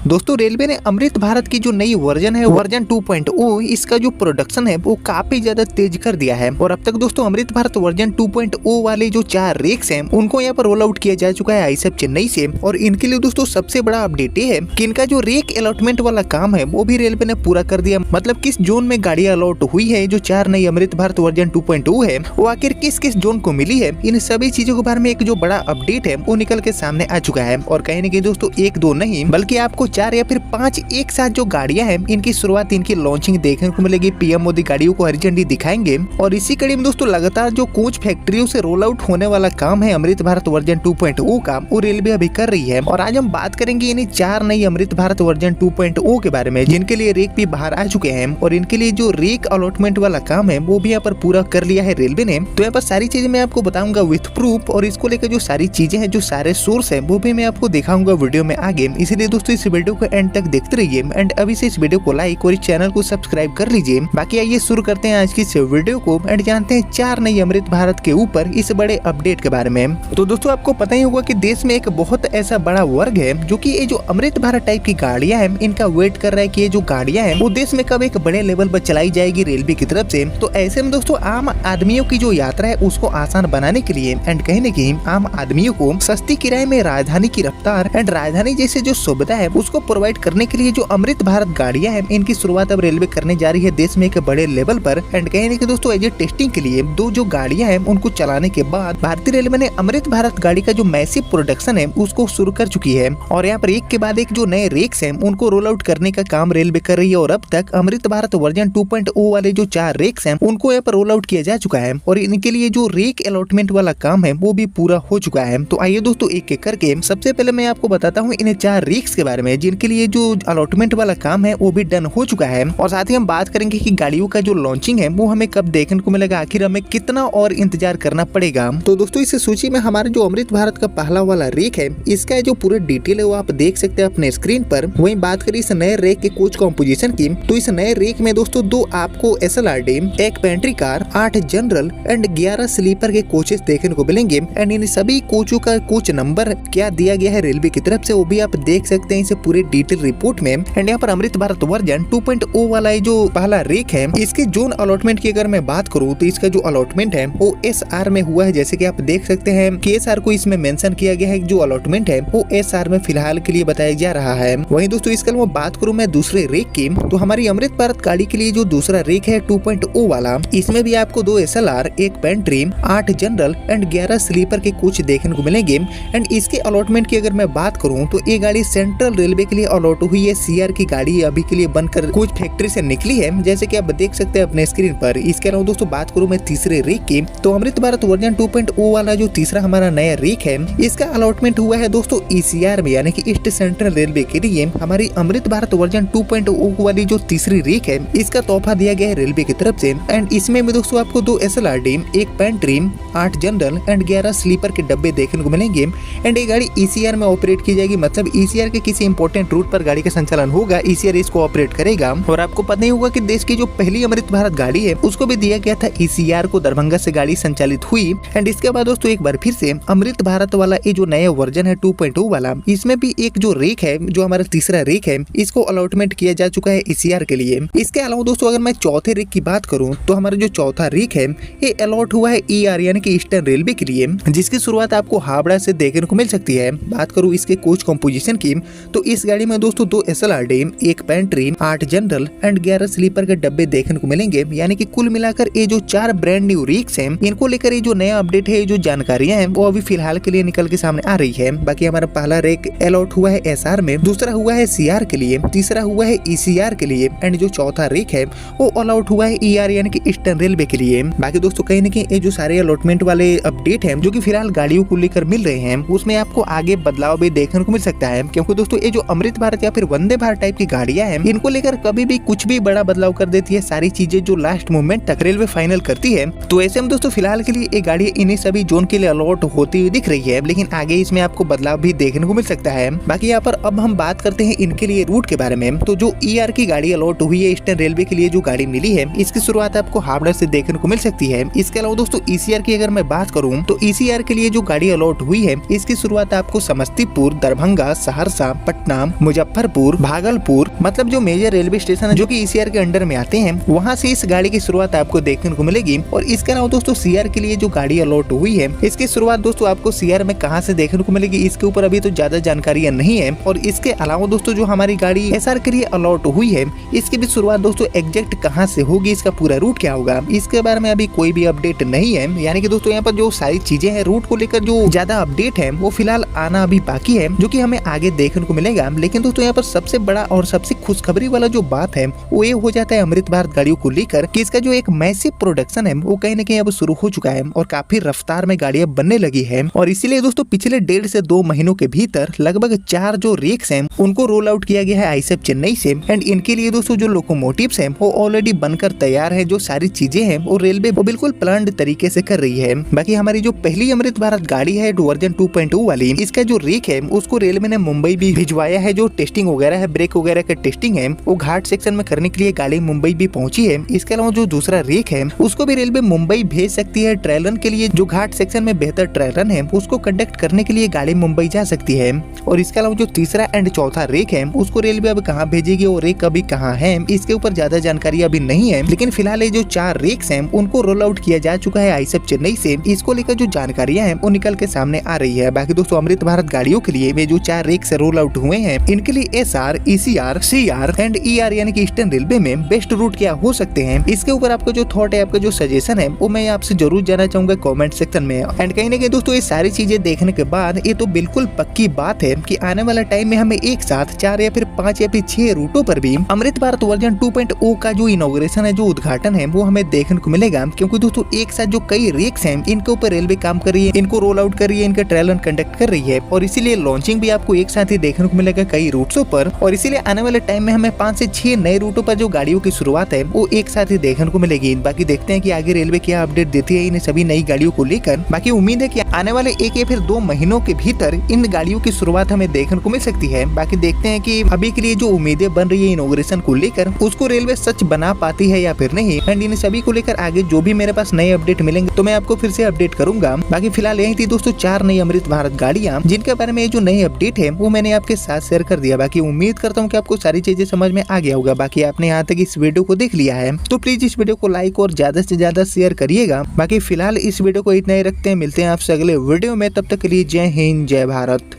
दोस्तों रेलवे ने अमृत भारत की जो नई वर्जन है वर्जन 2.0 इसका जो प्रोडक्शन है वो काफी ज्यादा तेज कर दिया है और अब तक दोस्तों अमृत भारत वर्जन 2.0 वाले जो 4 रेक्स हैं उनको यहाँ पर रोल आउट किया जा चुका है आईएसएफ चेन्नई से। और इनके लिए दोस्तों सबसे बड़ा अपडेट ये है कि इनका जो रेक अलॉटमेंट वाला काम है वो भी रेलवे ने पूरा कर दिया। मतलब किस जोन में गाड़ी अलॉट हुई है जो 4 नई अमृत भारत वर्जन 2.0 है वो आखिर किस किस जोन को मिली है, इन सभी चीजों के बारे में एक जो बड़ा अपडेट है वो निकल के सामने आ चुका है। और कहीं न कहीं दोस्तों 1-2 नहीं बल्कि आपको 4 या फिर 5 एक साथ जो गाड़ियां हैं इनकी शुरुआत इनकी लॉन्चिंग देखने को मिलेगी। पीएम मोदी गाड़ियों को हरी झंडी दिखाएंगे और इसी कड़ी में दोस्तों लगातार जो कोच फैक्ट्रियों से रोल आउट होने वाला काम है अमृत भारत वर्जन 2.0 का वो रेलवे अभी कर रही है। और आज हम बात करेंगे इन्हीं 4 नई अमृत भारत वर्जन 2.0 के बारे में जिनके लिए रेक भी बाहर आ चुके हैं और इनके लिए जो रेक अलॉटमेंट वाला काम है वो भी यहाँ पर पूरा कर लिया है रेलवे ने। तो यहाँ पर सारी चीजें मैं आपको बताऊंगा विथ प्रूफ और इसको लेकर जो सारी चीजें हैं जो सारे सोर्स है वो भी मैं आपको दिखाऊंगा वीडियो में आगे। इसलिए दोस्तों इस वीडियो को एंड तक देखते रहिए एंड अभी से इस वीडियो को लाइक और इस चैनल को सब्सक्राइब कर लीजिए। बाकी आइए शुरू करते हैं आज की इस वीडियो को एंड जानते हैं 4 नई अमृत भारत के ऊपर इस बड़े अपडेट के बारे में। तो दोस्तों आपको पता ही होगा कि देश में एक बहुत ऐसा बड़ा वर्ग है जो कि ये जो अमृत भारत टाइप की गाड़ियां हैं इनका वेट कर रहा है कि ये जो गाड़ियां हैं वो देश में कब एक बड़े लेवल पर चलाई जाएगी रेलवे की तरफ से। तो ऐसे में दोस्तों आम आदमियों की जो यात्रा है उसको आसान बनाने के लिए एंड कहीं न कहीं आम आदमियों को सस्ती किराए में राजधानी की रफ्तार एंड राजधानी जैसे जो सुविधा है उसको प्रोवाइड करने के लिए जो अमृत भारत गाड़ियां हैं इनकी शुरुआत अब रेलवे करने जा रही है देश में एक बड़े लेवल पर। एंड कहीं न कहीं दोस्तों एज ए टेस्टिंग के लिए 2 जो गाड़ियां हैं उनको चलाने के बाद भारतीय रेलवे ने अमृत भारत गाड़ी का जो मैसिव प्रोडक्शन है उसको शुरू कर चुकी है। और यहाँ पर एक के बाद एक जो नए रेक्स हैं उनको रोल आउट करने का काम रेलवे कर रही है और अब तक अमृत भारत वर्जन 2.0 वाले जो 4 रेक्स हैं उनको यहाँ पर रोल आउट किया जा चुका है और इनके लिए जो रेक अलॉटमेंट वाला काम है वो भी पूरा हो चुका है। तो आइए दोस्तों एक एक करके सबसे पहले मैं आपको बताता हूँ इन 4 रेक्स के बारे में जिनके लिए जो अलॉटमेंट वाला काम है वो भी डन हो चुका है। और साथ ही हम बात करेंगे कि गाड़ियों का जो लॉन्चिंग है वो हमें कब देखने को मिलेगा, आखिर हमें कितना और इंतजार करना पड़ेगा। तो दोस्तों इस सूची में हमारे जो अमृत भारत का पहला वाला रेक है इसका जो पूरे डिटेल है वो आप देख सकते हैं अपने स्क्रीन पर। वहीं बात करें इस नए रेक के कोच कॉम्पोजिशन की तो इस नए रेक में दोस्तों 2 आपको SLRD, एक pantry car, 8 general and 11 sleeper के कोचेस देखने को मिलेंगे। एंड इन सभी कोचों का कोच नंबर क्या दिया गया है रेलवे की तरफ से वो भी आप देख सकते हैं इसे पूरे डिटेल रिपोर्ट में। एंड यहाँ पर अमृत भारत वर्जन 2.0 वाला जो पहला रेक है इसके जोन अलॉटमेंट की अगर मैं बात करूँ तो इसका जो अलॉटमेंट है वो SR में हुआ है। जैसे कि आप देख सकते हैं कि SR को इसमें मेंशन किया गया है, जो अलॉटमेंट है वो SR में फिलहाल के लिए बताया जा रहा है। वहीं दोस्तों इसके अलावा बात करूँ मैं दूसरे रेक की तो हमारी अमृत भारत गाड़ी के लिए जो दूसरा रेक है 2.0 वाला इसमें भी आपको 2 SLR, एक पेंट्री, 8 जनरल एंड 11 स्लीपर के कोच देखने को मिलेंगे। एंड इसके अलॉटमेंट की अगर मैं बात करूं तो ये गाड़ी सेंट्रल रेलवे के लिए अलॉट हुई है। CR की गाड़ी अभी के लिए बनकर कोच फैक्ट्री से निकली है जैसे कि आप देख सकते हैं अपने स्क्रीन पर। इसके अलावा दोस्तों बात करूं मैं तीसरे रेक की तो अमृत भारत वर्जन 2.0 वाला जो तीसरा हमारा नया रेक है इसका अलॉटमेंट हुआ है दोस्तों ECR में यानी कि ईस्ट सेंट्रल रेलवे के लिए। हमारी अमृत भारत वर्जन 2.0 वाली जो तीसरी रेक है इसका तोहफा दिया गया है रेलवे की तरफ से। एंड इसमें भी दोस्तों आपको 2 SLRD, एक पेंट्री, 8 जनरल एंड 11 स्लीपर के डब्बे देखने को मिलेंगे। एंड ये गाड़ी ECR में ऑपरेट की जाएगी, मतलब ECR के किसी इंपॉर्टेंट रूट पर गाड़ी का संचालन होगा, ECR इसको ऑपरेट करेगा। और आपको पता ही होगा कि देश की जो पहली अमृत भारत गाड़ी है उसको भी दिया गया था ECR को, दरभंगा से गाड़ी संचालित हुई। एंड इसके बाद दोस्तों एक बार फिर से अमृत भारत वाला ये जो नया वर्जन है 2.0 वाला इसमें भी एक जो रेक है जो हमारा तीसरा रेक है इसको अलॉटमेंट किया जा चुका है ECR के लिए। इसके अलावा दोस्तों अगर मैं चौथे रेक की बात करूं तो हमारा जो चौथा रेक है ये अलॉट हुआ है ER यानी कि ईस्टर्न रेलवे के लिए जिसकी शुरुआत आपको हावड़ा से देखने को मिल सकती है। बात करूं इसके कोच कॉम्पोजिशन की तो इस गाड़ी में दोस्तों 2 SLRD, एक पेंट्री, 8 जनरल एंड 11 स्लीपर के डब्बे देखने को मिलेंगे। यानी कि कुल मिलाकर ये जो 4 ब्रांड न्यू रेक्स हैं इनको लेकर ये जो नया अपडेट है, जो जानकारियां हैं वो अभी फिलहाल के लिए निकल के सामने आ रही है। बाकी हमारा पहला रेक अलॉट हुआ है SR में, दूसरा हुआ है CR के लिए, तीसरा हुआ है ECR के लिए एंड जो चौथा रेक है वो अलॉट हुआ है ER यानी कि ईस्टर्न रेलवे के लिए। बाकी दोस्तों कहीं न कहीं ये जो सारे अलॉटमेंट वाले अपडेट हैं जो कि फिलहाल गाड़ियों को लेकर मिल रहे हैं उसमें आपको आगे बदलाव भी देखने को मिल सकता है, क्योंकि दोस्तों ये जो अमृत भारत या फिर वंदे भारत टाइप की गाड़ियां हैं इनको लेकर कभी भी कुछ भी बड़ा बदलाव कर देती है, सारी चीजें जो लास्ट मोमेंट तक रेलवे फाइनल करती है। तो ऐसे में दोस्तों फिलहाल के लिए ये गाड़ी इन्हीं सभी जोन के लिए अलॉट होती हुई दिख रही है, लेकिन आगे इसमें आपको बदलाव भी देखने को मिल सकता है। बाकी यहाँ पर अब हम बात करते हैं इनके लिए रूट के बारे में। तो जो ER की गाड़ी अलॉट हुई है ईस्टर्न रेलवे के लिए जो गाड़ी मिली है इसकी शुरुआत आपको हावड़ा से देखने को मिल सकती है। इसके अलावा दोस्तों ECR की अगर मैं बात करूं तो ECR के लिए जो गाड़ी अलॉट हुई है इसकी शुरुआत आपको समस्तीपुर, दरभंगा, सहरसा, पटना पटना, मुजफ्फरपुर, भागलपुर, मतलब जो मेजर रेलवे स्टेशन है जो कि ईसीआर के अंडर में आते हैं, वहाँ से इस गाड़ी की शुरुआत आपको देखने को मिलेगी। और इसके अलावा दोस्तों सीआर के लिए जो गाड़ी अलॉट हुई है, इसकी शुरुआत दोस्तों आपको सीआर में कहां से देखने को मिलेगी, इसके ऊपर अभी तो ज्यादा जानकारियां नहीं है। और इसके अलावा दोस्तों जो हमारी गाड़ी एसआर के लिए अलॉट हुई है, इसकी भी शुरुआत दोस्तों एग्जैक्ट कहां से होगी, इसका पूरा रूट क्या होगा, इसके बारे में अभी कोई भी अपडेट नहीं है। यानी कि दोस्तों यहाँ पर जो सारी चीजें हैं, रूट को लेकर जो ज्यादा अपडेट है वो फिलहाल आना अभी बाकी है, जो कि हमें आगे देखने को मिलेगा। लेकिन दोस्तों यहाँ पर सबसे बड़ा और सबसे खुशखबरी वाला जो बात है वो ये हो जाता है अमृत भारत गाड़ियों को लेकर कि इसका जो एक मैसिव प्रोडक्शन है वो कहीं न कहीं अब शुरू हो चुका है और काफी रफ्तार में गाड़ियां बनने लगी है। और इसीलिए दोस्तों पिछले 1.5 से 2 महीनों के भीतर लगभग 4 जो रेक्स हैं उनको रोल आउट किया गया है आईएसएफ चेन्नई से। एंड इनके लिए दोस्तों जो लोकोमोटिव्स हैं वो ऑलरेडी बनकर तैयार है। जो सारी चीजें हैं वो रेलवे वो बिल्कुल प्लान्ड तरीके से कर रही है। बाकी हमारी जो पहली अमृत भारत गाड़ी है वर्जन 2.0 वाली, इसका जो रेक है उसको रेलवे ने मुंबई भी भिजवाया है। जो टेस्टिंग वगैरह है, ब्रेक वगैरह का टेस्टिंग है, वो घाट सेक्शन में करने के लिए गाड़ी मुंबई भी पहुंची है। इसके अलावा जो दूसरा रेक है उसको भी रेलवे मुंबई भेज सकती है ट्रायलन के लिए। जो घाट सेक्शन में बेहतर ट्रायलन है उसको कंडक्ट करने के लिए गाड़ी मुंबई जा सकती है। और इसके अलावा जो तीसरा एंड चौथा रेक है उसको रेलवे अब कहाँ भेजेगी और रेक अभी कहाँ है, इसके ऊपर ज्यादा जानकारी अभी नहीं है। लेकिन फिलहाल ये जो 4 रेक्स हैं उनको रोल आउट किया जा चुका है आईएसएफ चेन्नई से। इसको लेकर जो जानकारियां हैं वो निकल के सामने आ रही है। बाकी दोस्तों अमृत भारत गाड़ियों के लिए वे जो 4 रेक्स रोल आउट हुए हैं, इनके लिए SR, ECR, CR and ER यानी कि ईस्टर्न रेलवे में बेस्ट रूट क्या हो सकते हैं, इसके ऊपर आपका जो थॉट है, आपका जो सजेशन है वो मैं आपसे जरूर जानना चाहूंगा कमेंट सेक्शन में। एंड कहीं ना कहीं दोस्तों ये सारी चीजें देखने के बाद ये तो बिल्कुल पक्की बात है कि आने वाला टाइम में हमें एक साथ 4 या फिर 5 या फिर 6 रूटों पर भी अमृत भारत वर्जन 2.0 का जो इनॉग्रेशन है, जो उद्घाटन है, वो हमें देखने को मिलेगा। क्योंकि दोस्तों एक साथ जो कई रेक्स हैं इनके ऊपर रेलवे काम कर रही है, इनको रोल आउट कर रही है, इनका ट्रायल रन कंडक्ट कर रही है और इसीलिए लॉन्चिंग भी आपको एक साथ ही देखने को मिलेगा कई रूट्सों पर। और इसीलिए आने वाले टाइम में हमें 5 से 6 नए रूटों पर जो गाड़ियों की शुरुआत है वो एक साथ ही देखने को मिलेगी। बाकी देखते हैं कि आगे रेलवे क्या अपडेट देती है इन सभी नई गाड़ियों को लेकर। बाकी उम्मीद है कि आने वाले 1 या फिर 2 महीनों के भीतर इन गाड़ियों की शुरुआत हमें देखने को मिल सकती है। बाकी देखते हैं कि अभी के लिए जो उम्मीदें बन रही है इनॉग्रेशन को लेकर उसको रेलवे सच बना पाती है या फिर नहीं। एंड इन सभी को लेकर आगे जो भी मेरे पास नए अपडेट मिलेंगे तो मैं आपको फिर से अपडेट करूंगा। बाकी फिलहाल यही थी दोस्तों 4 नई अमृत भारत गाड़ियां, जिनके बारे में जो नई अपडेट है वो मैंने आपके साथ शेयर कर दिया। बाकी उम्मीद करता हूँ कि आपको सारी चीजें समझ में आ गया होगा। बाकी आपने यहाँ तक इस वीडियो को देख लिया है तो प्लीज इस वीडियो को लाइक और ज्यादा से ज्यादा शेयर करिएगा। बाकी फिलहाल इस वीडियो को इतना ही रखते हैं, मिलते हैं आपसे अगले वीडियो में। तब तक के लिए जय हिंद, जय भारत।